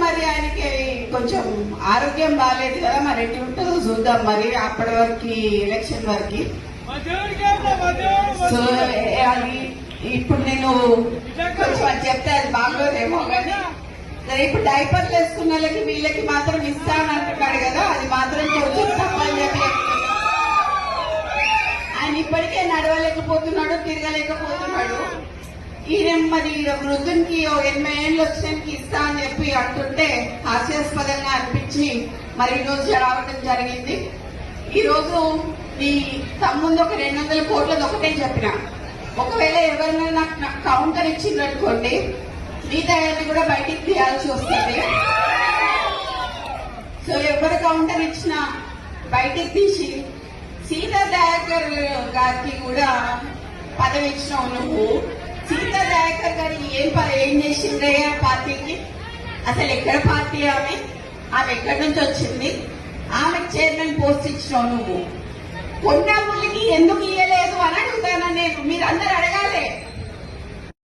మరి ఆయనకి కొంచెం ఆరోగ్యం బాగాలేదు కదా, మరి ఎట్లుంటుందో చూద్దాం మరి అప్పటి వరకు ఎలక్షన్ వరకు. సో అది ఇప్పుడు నేను కొంచెం అది చెప్తే అది బాగోదేమో కానీ సరే, ఇప్పుడు డైపర్లు వేసుకున్న వాళ్ళకి వీళ్ళకి మాత్రం ఇస్తాను అంటున్నాడు కదా, అది మాత్రం కొంచెం తప్పని చెప్పి ఆయన ఇప్పటికే నడవలేకపోతున్నాడు, తిరగలేకపోతున్నాడు. ఈయన మరి వృద్ధునికి 80 ఏళ్ళు వచ్చినానికి ఇస్తా అని చెప్పి అంటుంటే హాస్యాస్పదంగా అనిపించి మరి ఈ రోజు రావడం జరిగింది. ఈ రోజు ఈ తమ్ముందు ఒక 200 కోట్లది ఒకటే చెప్పిన, ఒకవేళ ఎవరైనా నాకు కౌంటర్ ఇచ్చిందనుకోండి మిగతా కూడా బయటికి తీయాల్సి వస్తుంది. సో ఎవరు కౌంటర్ ఇచ్చినా బయటికి తీసి సీతా దయాకర్ గారికి కూడా పదవి ఇచ్చినావు నువ్వు. సీతా దయాకర్ గారు ఏం చేసిందయ్యా పార్టీకి? అసలు ఎక్కడ పార్టీ ఆమె ఎక్కడి నుంచి వచ్చింది? ఆమెకు చైర్మన్ పోస్ట్ ఇచ్చినావు నువ్వు. పొన్నాములకి ఎందుకు ఇయ్యలేదు అని